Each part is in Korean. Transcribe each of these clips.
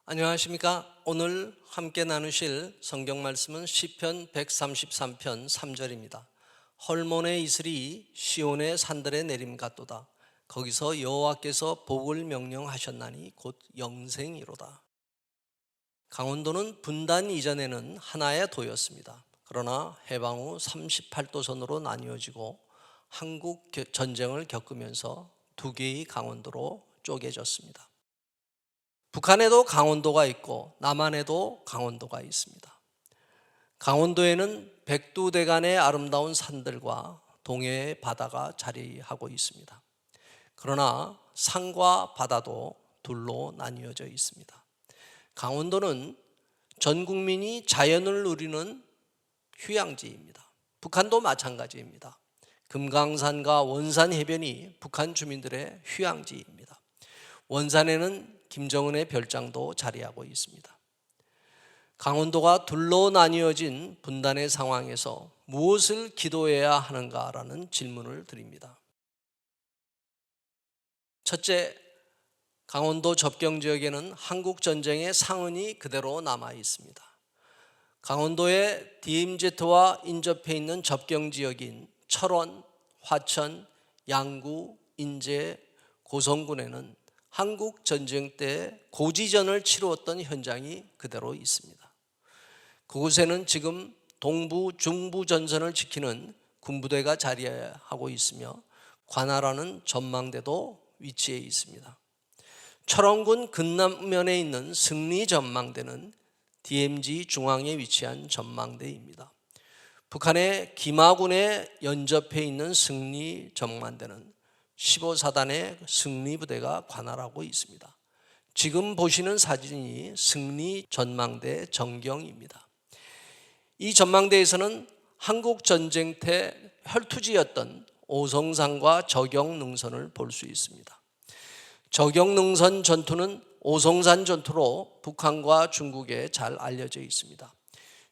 안녕하십니까? 오늘 함께 나누실 성경 말씀은 시편 133편 3절입니다. 헐몬의 이슬이 시온의 산들에 내림 같도다. 거기서 여호와께서 복을 명령하셨나니 곧 영생이로다. 강원도는 분단 이전에는 하나의 도였습니다. 그러나 해방 후 38도선으로 나뉘어지고 한국 전쟁을 겪으면서 두 개의 강원도로 쪼개졌습니다. 북한에도 강원도가 있고 남한에도 강원도가 있습니다. 강원도에는 백두대간의 아름다운 산들과 동해의 바다가 자리하고 있습니다. 그러나 산과 바다도 둘로 나뉘어져 있습니다. 강원도는 전 국민이 자연을 누리는 휴양지입니다. 북한도 마찬가지입니다. 금강산과 원산 해변이 북한 주민들의 휴양지입니다. 원산에는 김정은의 별장도 자리하고 있습니다. 강원도가 둘로 나뉘어진 분단의 상황에서 무엇을 기도해야 하는가라는 질문을 드립니다. 첫째, 강원도 접경 지역에는 한국 전쟁의 상흔이 그대로 남아 있습니다. 강원도의 DMZ와 인접해 있는 접경 지역인 철원, 화천, 양구, 인제, 고성군에는 한국 전쟁 때 고지전을 치루었던 현장이 그대로 있습니다. 그곳에는 지금 동부, 중부 전선을 지키는 군부대가 자리하고 있으며 관할하는 전망대도 위치해 있습니다. 철원군 근남면에 있는 승리 전망대는 DMZ 중앙에 위치한 전망대입니다. 북한의 김하군에 연접해 있는 승리 전망대는 15사단의 승리부대가 관할하고 있습니다. 지금 보시는 사진이 승리 전망대 전경입니다. 이 전망대에서는 한국 전쟁 때 혈투지였던 오성산과 저경능선을 볼 수 있습니다. 저경능선 전투는 오성산 전투로 북한과 중국에 잘 알려져 있습니다.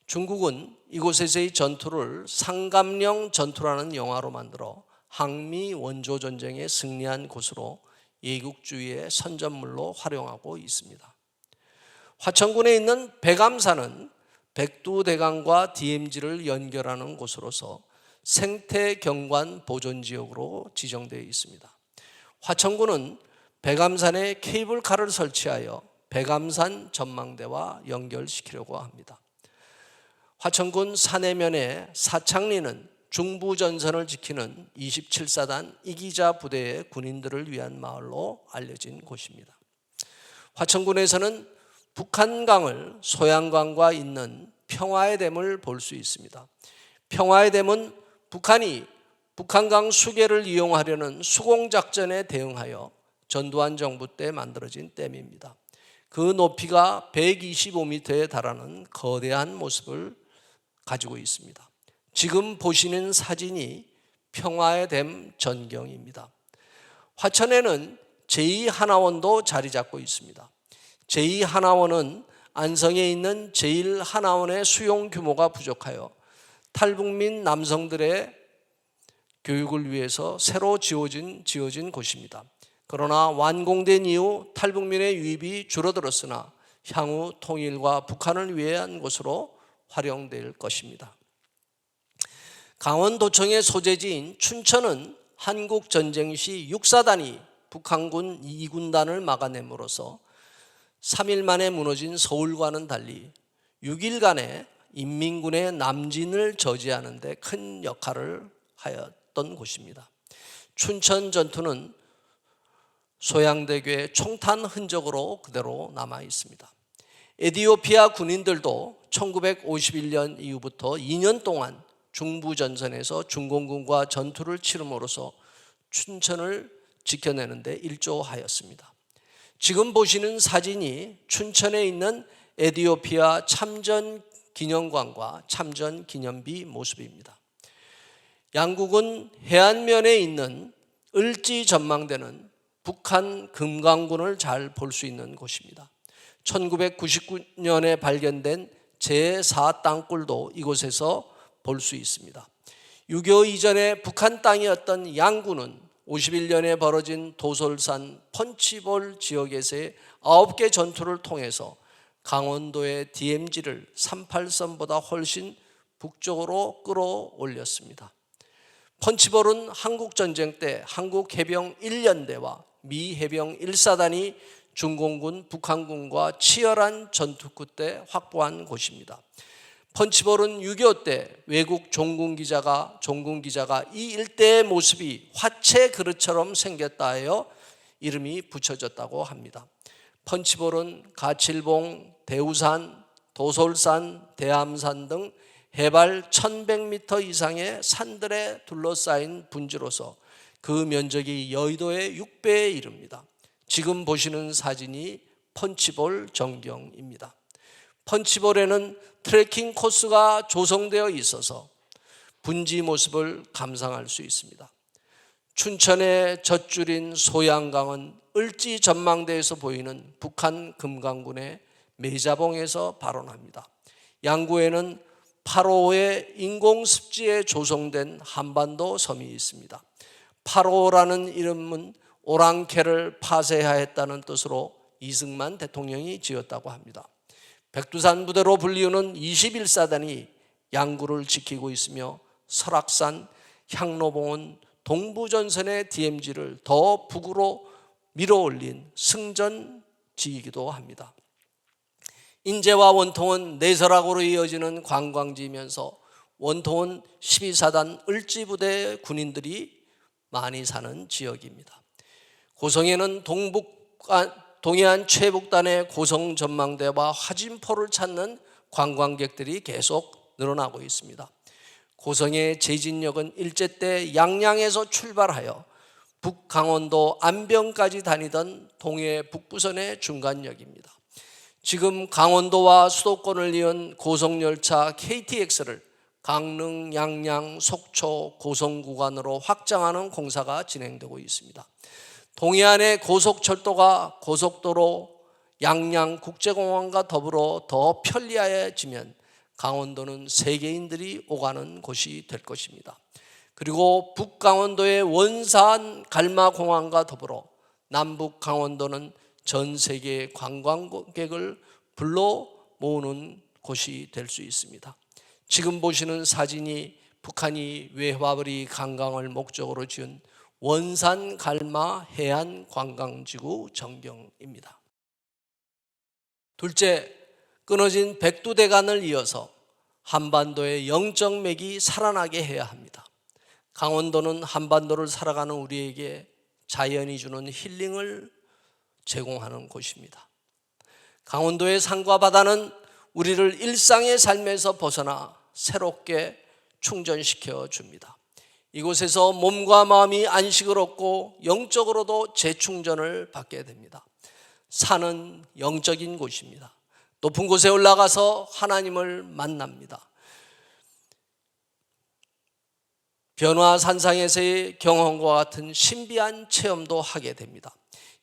중국은 이곳에서의 전투를 상감령 전투라는 영화로 만들어 항미 원조 전쟁에 승리한 곳으로 예국주의의 선전물로 활용하고 있습니다. 화천군에 있는 백암산은 백두대간과 DMZ를 연결하는 곳으로서 생태경관 보존지역으로 지정되어 있습니다. 화천군은 백암산에 케이블카를 설치하여 백암산 전망대와 연결시키려고 합니다. 화천군 산해면의 사창리는 중부전선을 지키는 27사단 이기자 부대의 군인들을 위한 마을로 알려진 곳입니다. 화천군에서는 북한강을 소양강과 잇는 평화의 댐을 볼 수 있습니다. 평화의 댐은 북한이 북한강 수계를 이용하려는 수공작전에 대응하여 전두환 정부 때 만들어진 댐입니다. 그 높이가 125m에 달하는 거대한 모습을 가지고 있습니다. 지금 보시는 사진이 평화의 댐 전경입니다. 화천에는 제2하나원도 자리 잡고 있습니다. 제2하나원은 안성에 있는 제1하나원의 수용 규모가 부족하여 탈북민 남성들의 교육을 위해서 새로 지어진 곳입니다. 그러나 완공된 이후 탈북민의 유입이 줄어들었으나 향후 통일과 북한을 위한 곳으로 활용될 것입니다. 강원도청의 소재지인 춘천은 한국전쟁 시 6사단이 북한군 2군단을 막아냄으로써 3일 만에 무너진 서울과는 달리 6일간의 인민군의 남진을 저지하는 데 큰 역할을 하였던 곳입니다. 춘천 전투는 소양대교의 총탄 흔적으로 그대로 남아 있습니다. 에티오피아 군인들도 1951년 이후부터 2년 동안 중부전선에서 중공군과 전투를 치름으로써 춘천을 지켜내는 데 일조하였습니다. 지금 보시는 사진이 춘천에 있는 에티오피아 참전 기념관과 참전 기념비 모습입니다. 양국은 해안면에 있는 을지 전망대는 북한 금강군을 잘 볼 수 있는 곳입니다. 1999년에 발견된 제4땅굴도 이곳에서 볼 수 있습니다. 6.25 이전에 북한 땅이었던 양구는 51년에 벌어진 도솔산 펀치볼 지역에서의 9개 전투를 통해서 강원도의 DMZ를 38선보다 훨씬 북쪽으로 끌어올렸습니다. 펀치볼은 한국전쟁 때 한국해병 1년대와 미 해병 1사단이 중공군, 북한군과 치열한 전투 끝에 확보한 곳입니다. 펀치볼은 6.25 때 외국 종군 기자가 이 일대의 모습이 화채 그릇처럼 생겼다 하여 이름이 붙여졌다고 합니다. 펀치볼은 가칠봉, 대우산, 도솔산, 대암산 등 해발 1100m 이상의 산들에 둘러싸인 분지로서 그 면적이 여의도의 6배에 이릅니다. 지금 보시는 사진이 펀치볼 전경입니다. 펀치볼에는 트레킹 코스가 조성되어 있어서 분지 모습을 감상할 수 있습니다. 춘천의 젖줄인 소양강은 을지 전망대에서 보이는 북한 금강군의 매자봉에서 발원합니다. 양구에는 8호의 인공습지에 조성된 한반도 섬이 있습니다. 8호라는 이름은 오랑캐를 파쇄하였다는 뜻으로 이승만 대통령이 지었다고 합니다. 백두산 부대로 불리우는 21사단이 양구를 지키고 있으며 설악산, 향로봉은 동부전선의 DMZ를 더 북으로 밀어올린 승전지이기도 합니다. 인제와 원통은 내설악으로 이어지는 관광지이면서 원통은 12사단 을지부대 군인들이 많이 사는 지역입니다. 고성에는 동해안 최북단의 고성 전망대와 화진포를 찾는 관광객들이 계속 늘어나고 있습니다. 고성의 제진역은 일제 때 양양에서 출발하여 북강원도 안병까지 다니던 동해 북부선의 중간역입니다. 지금 강원도와 수도권을 이은 고속열차 KTX를 강릉, 양양, 속초, 고성 구간으로 확장하는 공사가 진행되고 있습니다. 동해안의 고속철도가 고속도로, 양양 국제공항과 더불어 더 편리해지면 강원도는 세계인들이 오가는 곳이 될 것입니다. 그리고 북강원도의 원산 갈마공항과 더불어 남북 강원도는 전 세계 관광객을 불러 모으는 곳이 될 수 있습니다. 지금 보시는 사진이 북한이 외화벌이 관광을 목적으로 지은 원산 갈마 해안 관광지구 전경입니다. 둘째, 끊어진 백두대간을 이어서 한반도의 영적 맥이 살아나게 해야 합니다. 강원도는 한반도를 살아가는 우리에게 자연이 주는 힐링을 제공하는 곳입니다. 강원도의 산과 바다는 우리를 일상의 삶에서 벗어나 새롭게 충전시켜 줍니다. 이곳에서 몸과 마음이 안식을 얻고 영적으로도 재충전을 받게 됩니다. 산은 영적인 곳입니다. 높은 곳에 올라가서 하나님을 만납니다. 변화산상에서의 경험과 같은 신비한 체험도 하게 됩니다.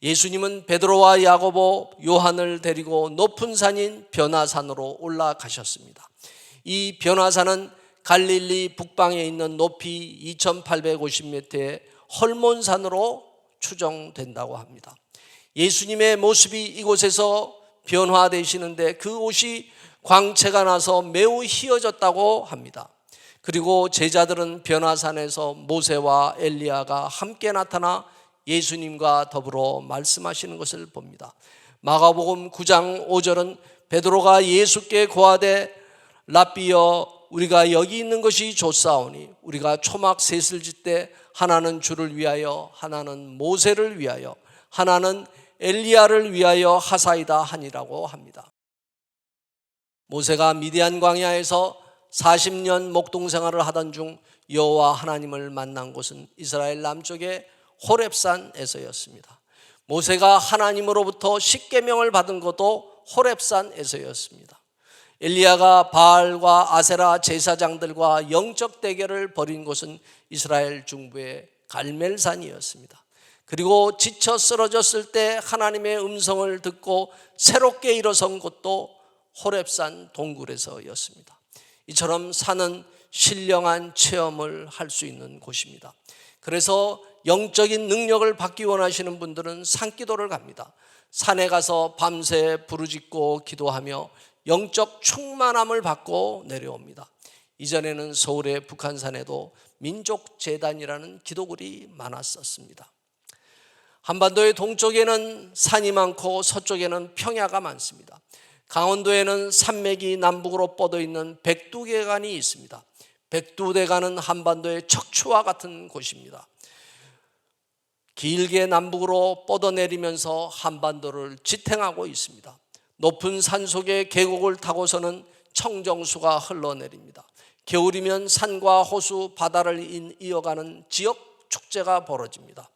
예수님은 베드로와 야고보, 요한을 데리고 높은 산인 변화산으로 올라가셨습니다. 이 변화산은 갈릴리 북방에 있는 높이 2850m의 헐몬산으로 추정된다고 합니다. 예수님의 모습이 이곳에서 변화되시는데 그 옷이 광채가 나서 매우 희어졌다고 합니다. 그리고 제자들은 변화산에서 모세와 엘리야가 함께 나타나 예수님과 더불어 말씀하시는 것을 봅니다. 마가복음 9장 5절은 베드로가 예수께 고하되 랍비여 우리가 여기 있는 것이 좋사오니 우리가 초막 셋을 짓되 하나는 주를 위하여 하나는 모세를 위하여 하나는 엘리야를 위하여 하사이다 하니라고 합니다. 모세가 미디안 광야에서 40년 목동 생활을 하던 중 여호와 하나님을 만난 곳은 이스라엘 남쪽의 호렙산에서였습니다. 모세가 하나님으로부터 십계명을 받은 것도 호렙산에서였습니다. 엘리야가 바알과 아세라 제사장들과 영적 대결을 벌인 곳은 이스라엘 중부의 갈멜산이었습니다. 그리고 지쳐 쓰러졌을 때 하나님의 음성을 듣고 새롭게 일어선 곳도 호렙산 동굴에서였습니다. 이처럼 산은 신령한 체험을 할 수 있는 곳입니다. 그래서 영적인 능력을 받기 원하시는 분들은 산기도를 갑니다. 산에 가서 밤새 부르짖고 기도하며 영적 충만함을 받고 내려옵니다. 이전에는 서울의 북한산에도 민족재단이라는 기도굴이 많았었습니다. 한반도의 동쪽에는 산이 많고 서쪽에는 평야가 많습니다. 강원도에는 산맥이 남북으로 뻗어 있는 백두대간이 있습니다. 백두대간은 한반도의 척추와 같은 곳입니다. 길게 남북으로 뻗어내리면서 한반도를 지탱하고 있습니다. 높은 산속의 계곡을 타고서는 청정수가 흘러내립니다. 겨울이면 산과 호수, 바다를 이어가는 지역 축제가 벌어집니다.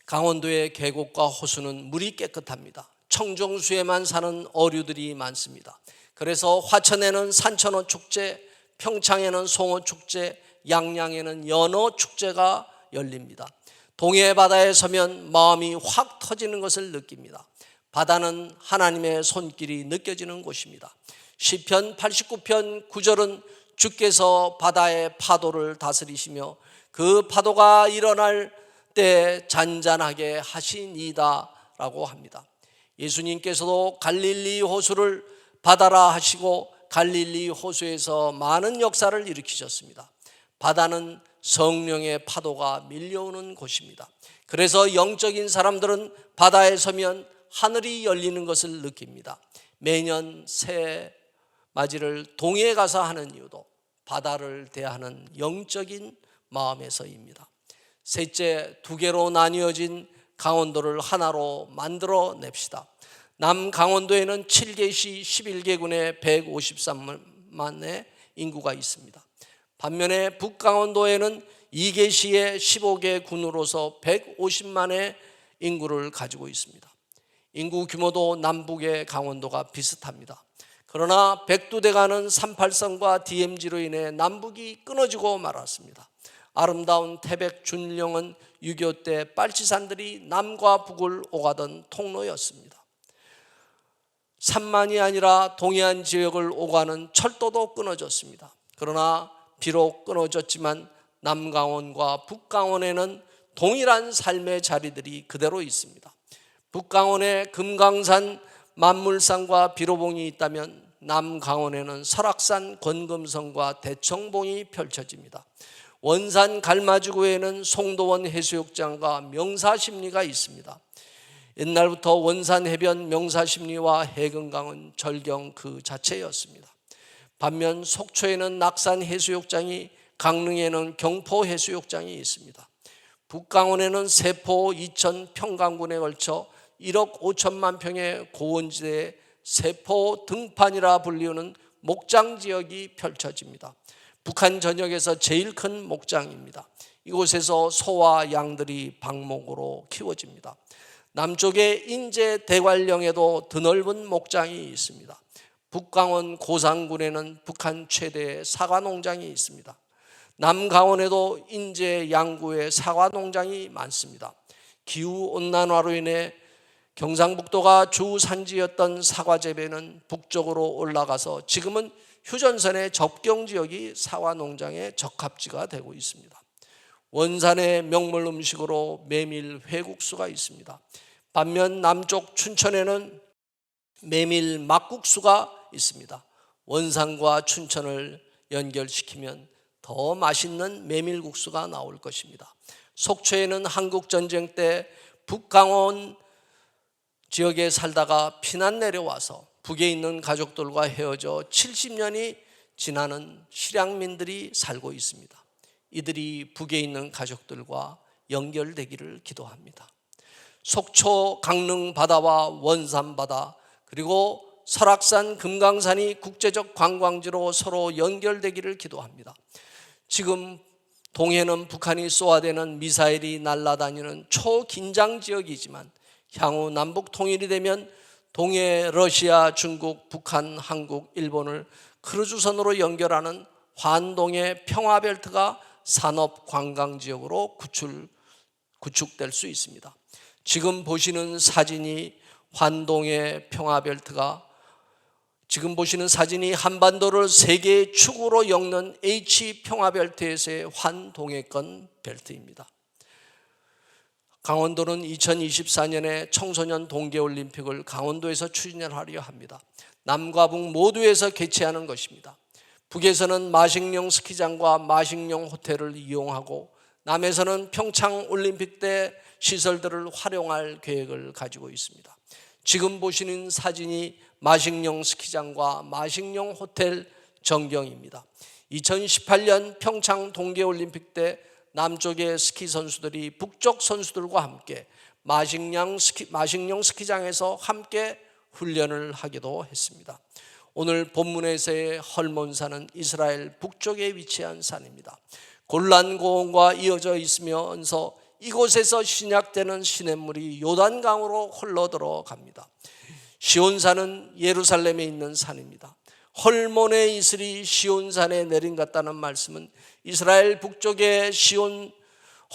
강원도의 계곡과 호수는 물이 깨끗합니다. 청정수에만 사는 어류들이 많습니다. 그래서 화천에는 산천어 축제, 평창에는 송어 축제, 양양에는 연어 축제가 열립니다. 동해 바다에 서면 마음이 확 터지는 것을 느낍니다. 바다는 하나님의 손길이 느껴지는 곳입니다. 시편 89편 9절은 주께서 바다의 파도를 다스리시며 그 파도가 일어날 때 잔잔하게 하시니이다 라고 합니다. 예수님께서도 갈릴리 호수를 바다라 하시고 갈릴리 호수에서 많은 역사를 일으키셨습니다. 바다는 성령의 파도가 밀려오는 곳입니다. 그래서 영적인 사람들은 바다에 서면 하늘이 열리는 것을 느낍니다. 매년 새 맞이를 동해에 가서 하는 이유도 바다를 대하는 영적인 마음에서입니다. 셋째, 두 개로 나뉘어진 강원도를 하나로 만들어 냅시다. 남강원도에는 7개시 11개군에 153만의 인구가 있습니다. 반면에 북강원도에는 2개시에 15개 군으로서 150만의 인구를 가지고 있습니다. 인구 규모도 남북의 강원도가 비슷합니다. 그러나 백두대간은 38선과 DMZ로 인해 남북이 끊어지고 말았습니다. 아름다운 태백 준령은 6.25 때 빨치산들이 남과 북을 오가던 통로였습니다. 산만이 아니라 동해안 지역을 오가는 철도도 끊어졌습니다. 그러나 비록 끊어졌지만 남강원과 북강원에는 동일한 삶의 자리들이 그대로 있습니다. 북강원에 금강산, 만물산과 비로봉이 있다면 남강원에는 설악산, 권금성과 대청봉이 펼쳐집니다. 원산 갈마지구에는 송도원 해수욕장과 명사십리가 있습니다. 옛날부터 원산 해변 명사십리와 해금강은 절경 그 자체였습니다. 반면 속초에는 낙산 해수욕장이, 강릉에는 경포 해수욕장이 있습니다. 북강원에는 세포, 이천, 평강군에 걸쳐 1억 5천만 평의 고원지대에 세포 등판이라 불리우는 목장 지역이 펼쳐집니다. 북한 전역에서 제일 큰 목장입니다. 이곳에서 소와 양들이 방목으로 키워집니다. 남쪽의 인제 대관령에도 드넓은 목장이 있습니다. 북강원 고산군에는 북한 최대의 사과 농장이 있습니다. 남강원에도 인제 양구에 사과 농장이 많습니다. 기후온난화로 인해 경상북도가 주 산지였던 사과 재배는 북쪽으로 올라가서 지금은 휴전선의 접경 지역이 사과 농장의 적합지가 되고 있습니다. 원산의 명물 음식으로 메밀 회국수가 있습니다. 반면 남쪽 춘천에는 메밀 막국수가 있습니다. 원산과 춘천을 연결시키면 더 맛있는 메밀국수가 나올 것입니다. 속초에는 한국전쟁 때 북강원 지역에 살다가 피난 내려와서 북에 있는 가족들과 헤어져 70년이 지나는 실향민들이 살고 있습니다. 이들이 북에 있는 가족들과 연결되기를 기도합니다. 속초 강릉 바다와 원산 바다 그리고 설악산 금강산이 국제적 관광지로 서로 연결되기를 기도합니다. 지금 동해는 북한이 쏘아대는 미사일이 날아다니는 초긴장 지역이지만 향후 남북 통일이 되면 동해, 러시아, 중국, 북한, 한국, 일본을 크루즈선으로 연결하는 환동의 평화벨트가 산업 관광지역으로 구축될 수 있습니다. 지금 보시는 사진이 환동의 평화벨트가 지금 보시는 사진이 한반도를 세 개의 축으로 엮는 H 평화벨트에서의 환동해권 벨트입니다. 강원도는 2024년에 청소년 동계올림픽을 강원도에서 추진하려 합니다. 남과 북 모두에서 개최하는 것입니다. 북에서는 마식령 스키장과 마식령 호텔을 이용하고 남에서는 평창올림픽 때 시설들을 활용할 계획을 가지고 있습니다. 지금 보시는 사진이 마식령 스키장과 마식령 호텔 전경입니다. 2018년 평창 동계올림픽 때 남쪽의 스키 선수들이 북쪽 선수들과 함께 마식령 스키장에서 함께 훈련을 하기도 했습니다. 오늘 본문에서의 헐몬산은 이스라엘 북쪽에 위치한 산입니다. 골란 고원과 이어져 있으면서 이곳에서 신약되는 시냇물이 요단강으로 흘러 들어갑니다. 시온산은 예루살렘에 있는 산입니다. 헐몬의 이슬이 시온산에 내린갔다는 말씀은 이스라엘 북쪽의 시온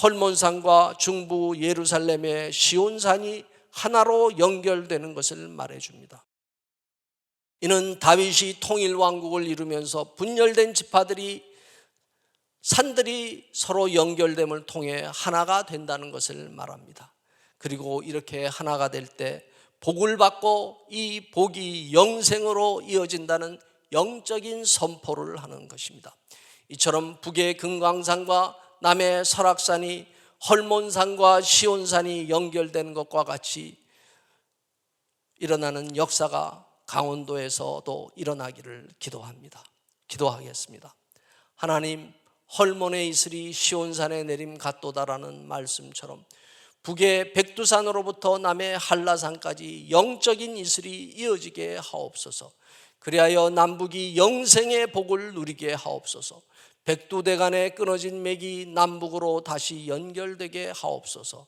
헐몬산과 중부 예루살렘의 시온산이 하나로 연결되는 것을 말해줍니다. 이는 다윗이 통일왕국을 이루면서 분열된 지파들이 산들이 서로 연결됨을 통해 하나가 된다는 것을 말합니다. 그리고 이렇게 하나가 될 때 복을 받고 이 복이 영생으로 이어진다는 영적인 선포를 하는 것입니다. 이처럼 북의 금강산과 남의 설악산이 헐몬산과 시온산이 연결되는 것과 같이 일어나는 역사가 강원도에서도 일어나기를 기도하겠습니다. 하나님, 헐몬의 이슬이 시온산에 내림 같도다라는 말씀처럼 북의 백두산으로부터 남의 한라산까지 영적인 이슬이 이어지게 하옵소서. 그리하여 남북이 영생의 복을 누리게 하옵소서. 백두대간에 끊어진 맥이 남북으로 다시 연결되게 하옵소서.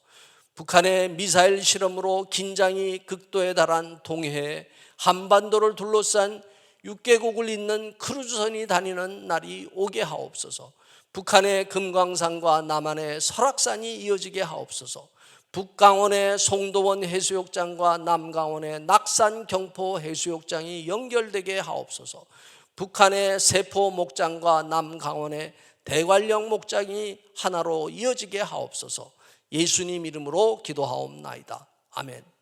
북한의 미사일 실험으로 긴장이 극도에 달한 동해에 한반도를 둘러싼 6개국을 잇는 크루즈선이 다니는 날이 오게 하옵소서. 북한의 금강산과 남한의 설악산이 이어지게 하옵소서. 북강원의 송도원 해수욕장과 남강원의 낙산 경포 해수욕장이 연결되게 하옵소서. 북한의 세포 목장과 남강원의 대관령 목장이 하나로 이어지게 하옵소서. 예수님 이름으로 기도하옵나이다. 아멘.